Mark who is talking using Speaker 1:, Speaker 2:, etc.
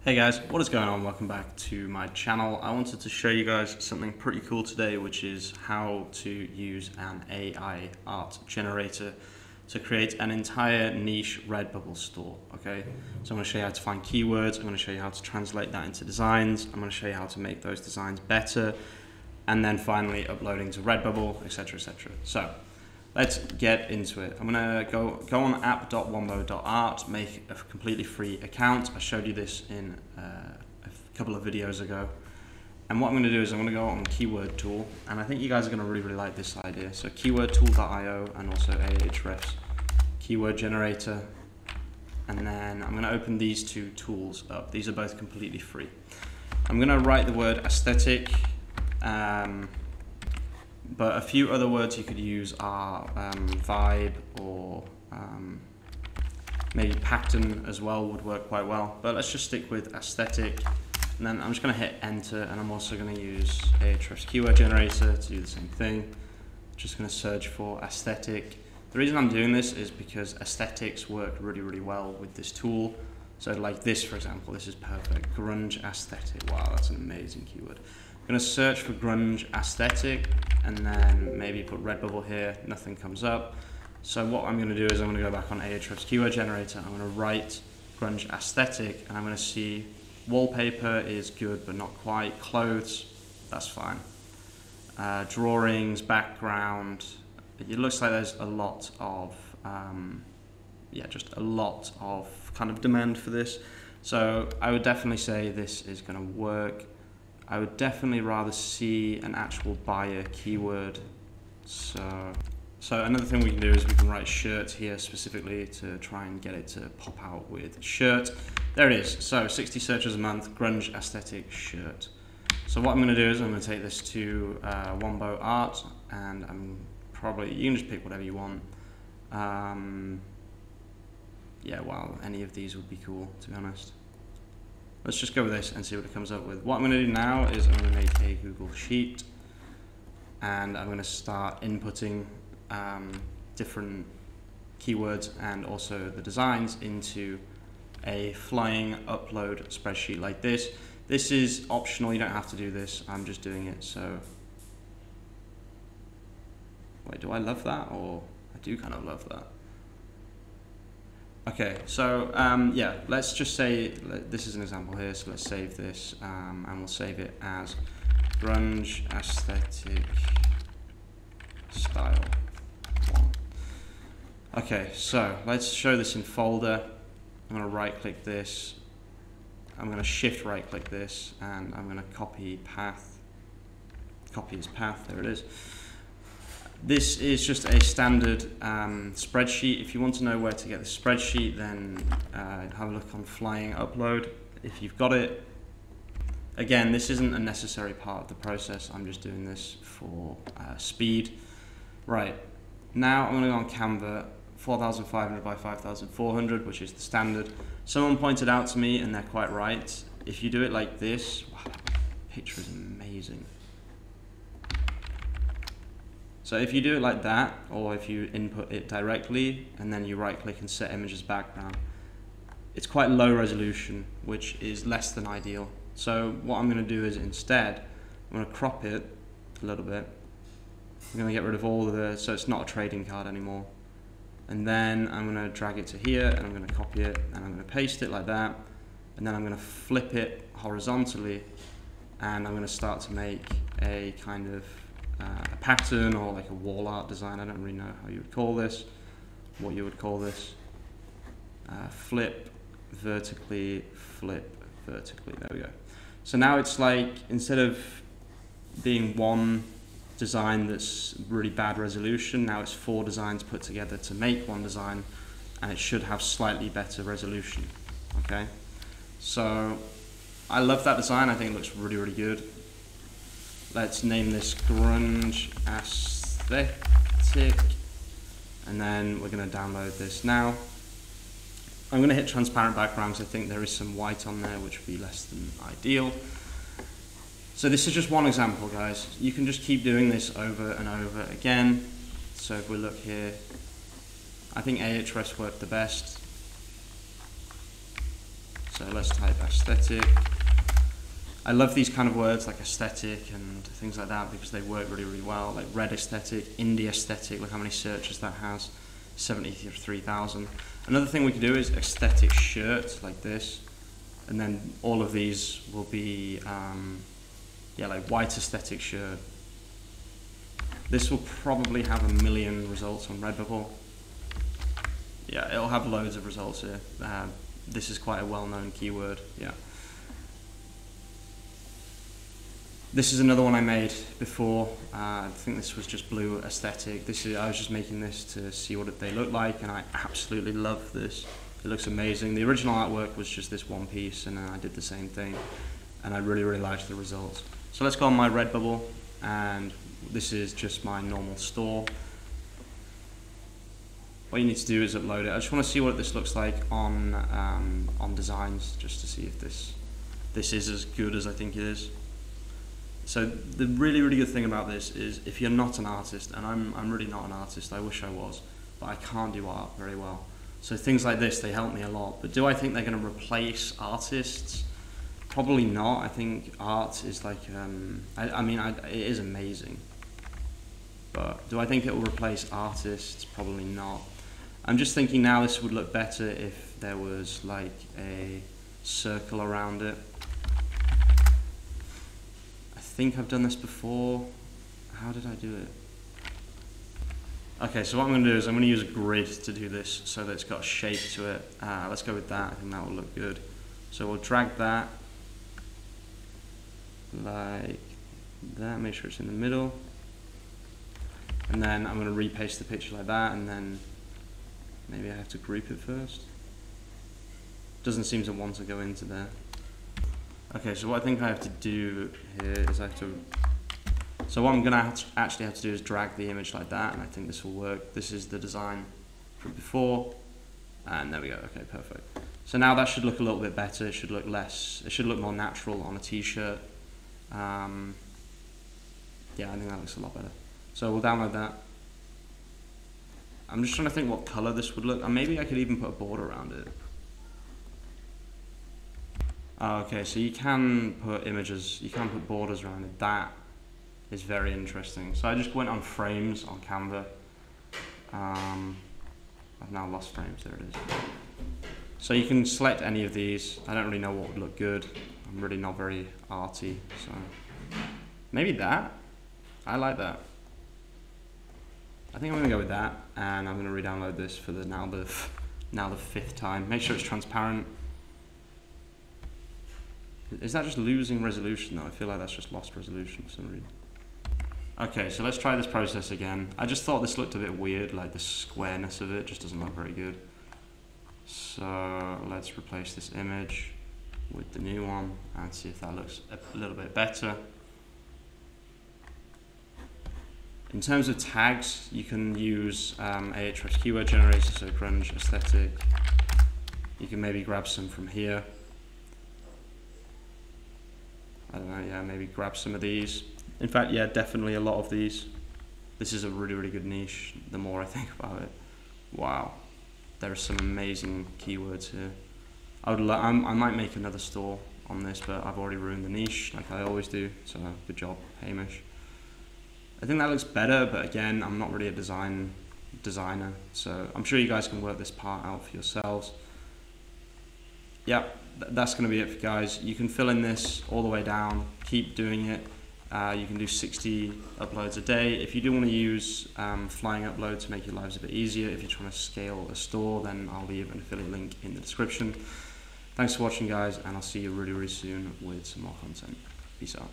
Speaker 1: Hey guys, what is going on? Welcome back to my channel. I wanted to show you guys something pretty cool today, which is how to use an AI art generator to create an entire niche Redbubble store, okay? So I'm going to show you how to find keywords, I'm going to show you how to translate that into designs, I'm going to show you how to make those designs better, and then finally uploading to Redbubble, etc, etc. So let's get into it. I'm gonna go on app.wombo.art, make a completely free account. I showed you this in a couple of videos ago. And what I'm gonna do is I'm gonna go on keyword tool, and I think you guys are gonna really like this idea. So keywordtool.io and also ahrefs keyword generator. And then I'm gonna open these two tools up. These are both completely free. I'm gonna write the word aesthetic, but a few other words you could use are vibe or maybe pattern as well would work quite well. But let's just stick with aesthetic. And then I'm just going to hit enter, and I'm also going to use ahrefs keyword generator to do the same thing. Just going to search for aesthetic. The reason I'm doing this is because aesthetics work really, really well with this tool. So like this, for example, this is perfect. Grunge aesthetic. Wow, that's an amazing keyword. I'm going to search for grunge aesthetic and then maybe put Redbubble here. Nothing comes up. So what I'm going to do is I'm going to go back on ahrefs keyword generator. I'm going to write grunge aesthetic, and I'm going to see wallpaper is good but not quite. Clothes, that's fine. Drawings, background. It looks like there's a lot of just a lot of kind of demand for this. So I would definitely say this is going to work. I would definitely rather see an actual buyer keyword. So another thing we can do is we can write shirt here specifically to try and get it to pop out with shirt. There it is. So 60 searches a month, grunge aesthetic shirt. So what I'm going to do is I'm going to take this to Wombo Art, and you can just pick whatever you want. Any of these would be cool, to be honest. Let's just go with this and see what it comes up with. What I'm going to do now is I'm going to make a Google Sheet, and I'm going to start inputting different keywords and also the designs into a flying upload spreadsheet like this. This is optional, you don't have to do this, I'm just doing it. So, wait, do I love that? Or I do kind of love that. Okay, so let's just say this is an example here, so let's save this and we'll save it as grunge aesthetic style 1. Okay, so let's show this in folder. I'm going to right click this, I'm going to shift right click this, and I'm going to copy as path, there it is. This is just a standard spreadsheet. If you want to know where to get the spreadsheet, then have a look on flying upload if you've got it. Again, this isn't a necessary part of the process. I'm just doing this for speed. Right, now I'm going to go on Canva, 4,500 by 5,400, which is the standard. Someone pointed out to me, and they're quite right, if you do it like this, wow, that picture is amazing. So if you do it like that, or if you input it directly and then you right click and set image as background, it's quite low resolution, which is less than ideal. So what I'm going to do is instead, I'm going to crop it a little bit. I'm going to get rid of all of so it's not a trading card anymore. And then I'm going to drag it to here, and I'm going to copy it, and I'm going to paste it like that. And then I'm going to flip it horizontally, and I'm going to start to make a kind of a pattern or like a wall art design. I don't really know how you would call this, what you would call this. Flip vertically, flip vertically, there we go. So now it's like, instead of being one design that's really bad resolution, now it's 4 designs put together to make one design, and it should have slightly better resolution, okay? So I love that design, I think it looks really, really good. Let's name this grunge aesthetic, and then we're going to download this now. I'm going to hit transparent backgrounds. I think there is some white on there, which would be less than ideal. So this is just one example, guys. You can just keep doing this over and over again. So if we look here, I think ahrefs work the best. So let's type aesthetic. I love these kind of words like aesthetic and things like that because they work really, really well. Like red aesthetic, indie aesthetic, look how many searches that has, 73,000. Another thing we could do is aesthetic shirt, like this. And then all of these will be, yeah, like white aesthetic shirt. This will probably have 1 million results on Redbubble. Yeah, it'll have loads of results here. This is quite a well-known keyword, yeah. This is another one I made before. I think this was just blue aesthetic. I was just making this to see what they look like, and I absolutely love this. It looks amazing. The original artwork was just this one piece, and then I did the same thing, and I really, really liked the results. So let's go on my Redbubble, and this is just my normal store. What you need to do is upload it. I just want to see what this looks like on designs, just to see if this is as good as I think it is. So the really, really good thing about this is if you're not an artist, and I'm really not an artist, I wish I was, but I can't do art very well. So things like this, they help me a lot. But do I think they're going to replace artists? Probably not. I think art is like, it is amazing. But do I think it will replace artists? Probably not. I'm just thinking now this would look better if there was like a circle around it. I think I've done this before. How did I do it? Okay, so what I'm going to do is I'm going to use a grid to do this so that it's got a shape to it. Let's go with that. I think that will look good. So we'll drag that like that, make sure it's in the middle. And then I'm going to repaste the picture like that, and then maybe I have to group it first. Doesn't seem to want to go into there. Okay, so what I think I have to do here is so what I'm going to actually have to do is drag the image like that, and I think this will work. This is the design from before, and there we go. Okay, perfect. So now that should look a little bit better. It should look more natural on a t-shirt. Yeah, I think that looks a lot better. So we'll download that. I'm just trying to think what color this would look, and maybe I could even put a border around it. Okay, so you can put images, you can put borders around it. That is very interesting. So I just went on frames on Canva. I've now lost frames, there it is. So you can select any of these. I don't really know what would look good. I'm really not very arty, so maybe that. I like that. I think I'm gonna go with that, and I'm gonna re-download this for the now the 5th time. Make sure it's transparent. Is that just losing resolution though? I feel like that's just lost resolution for some reason. Okay, so let's try this process again. I just thought this looked a bit weird, like the squareness of it just doesn't look very good. So let's replace this image with the new one and see if that looks a little bit better. In terms of tags, you can use ahrefs keyword generator, so grunge, aesthetic. You can maybe grab some from here. I don't know, yeah, maybe grab some of these. In fact, yeah, definitely a lot of these. This is a really, really good niche, the more I think about it. Wow, there are some amazing keywords here. I might make another store on this, but I've already ruined the niche, like I always do, so good job, Hamish. I think that looks better, but again, I'm not really a designer, so I'm sure you guys can work this part out for yourselves. Yep. That's going to be it for guys. You can fill in this all the way down, keep doing it. You can do 60 uploads a day. If you do want to use flying upload to make your lives a bit easier, if you're trying to scale a store, then I'll leave an affiliate link in the description. Thanks for watching guys, and I'll see you really, really soon with some more content. Peace out.